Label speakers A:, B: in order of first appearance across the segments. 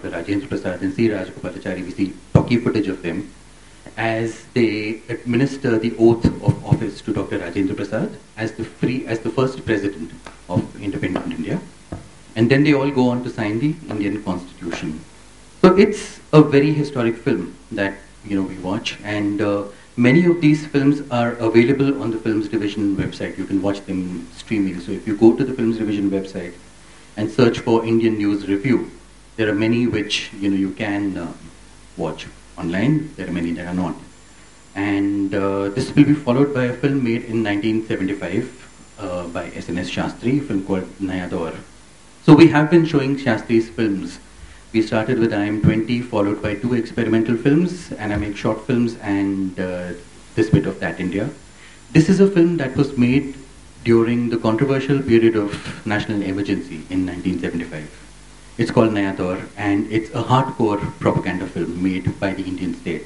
A: Dr. Rajendra Prasad and C. Rajagopalachari, we see talkie footage of them as they administer the oath of office to Dr. Rajendra Prasad as the first president of independent India. And then they all go on to sign the Indian Constitution. So it's a very historic film that we watch, and many of these films are available on the Films Division website. You can watch them streaming. So if you go to the Films Division website and search for Indian News Review, there are many which you can watch online. There are many that are not. And this will be followed by a film made in 1975 by SNS Shastri, a film called Naya Daur. So we have been showing Shastri's films. We started with I Am 20, followed by 2 experimental films, and I Make Short Films, and this bit of That India. This is a film that was made during the controversial period of national emergency in 1975. It's called Naya Daur, and it's a hardcore propaganda film made by the Indian state.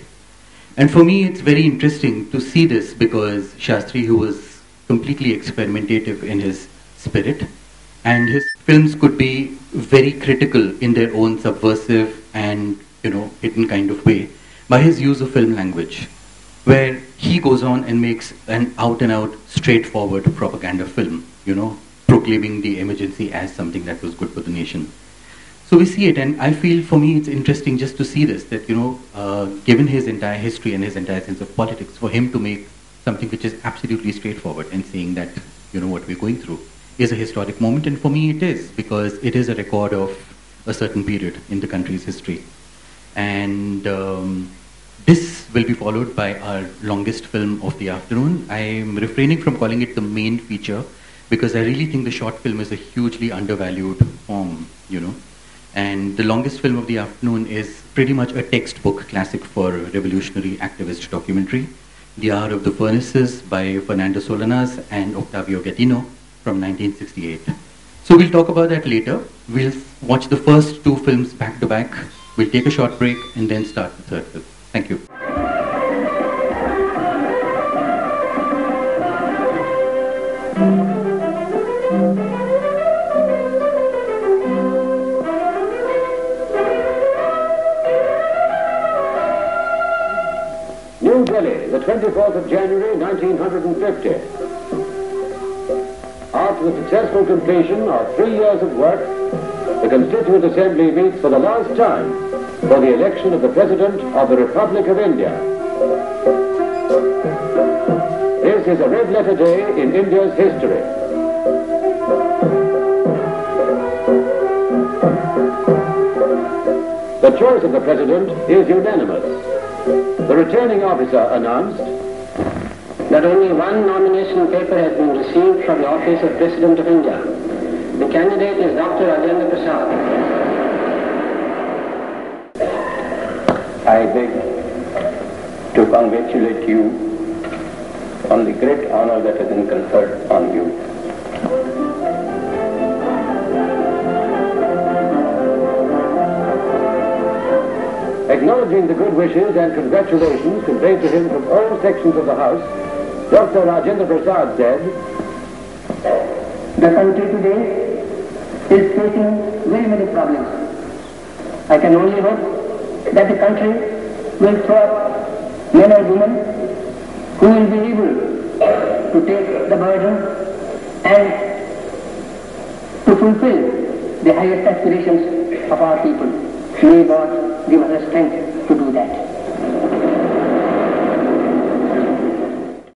A: And for me, it's very interesting to see this because Shastri, who was completely experimentative in his spirit, and his films could be very critical in their own subversive and hidden kind of way by his use of film language, where he goes on and makes an out-and-out, straightforward propaganda film, proclaiming the emergency as something that was good for the nation. So we see it, and I feel for me it's interesting just to see this, that given his entire history and his entire sense of politics, for him to make something which is absolutely straightforward and saying that what we're going through is a historic moment, and for me it is, because it is a record of a certain period in the country's history. And this will be followed by our longest film of the afternoon. I am refraining from calling it the main feature because I really think the short film is a hugely undervalued form, And the longest film of the afternoon is pretty much a textbook classic for revolutionary activist documentary, The Hour of the Furnaces by Fernando Solanas and Octavio Gatino, from 1968. So we'll talk about that later. We'll watch the first 2 films back to back. We'll take a short break and then start the third film. Thank you.
B: New Delhi, the 24th of January, 1950. After the successful completion of 3 years of work, the Constituent Assembly meets for the last time for the election of the President of the Republic of India. This is a red-letter day in India's history. The choice of the President is unanimous. The returning officer announced
C: that only one nomination paper has been received for the office of President of India. The candidate is Dr. Rajendra Prasad.
D: I beg to congratulate you on the great honor that has been conferred on you.
B: Acknowledging the good wishes and congratulations conveyed to him from all sections of the House, Dr. Rajendra Prasad said,
C: the country today is facing very many problems. I can only hope that the country will throw up men and women who will be able to take the burden and to fulfill the highest aspirations of our people. May God give us the strength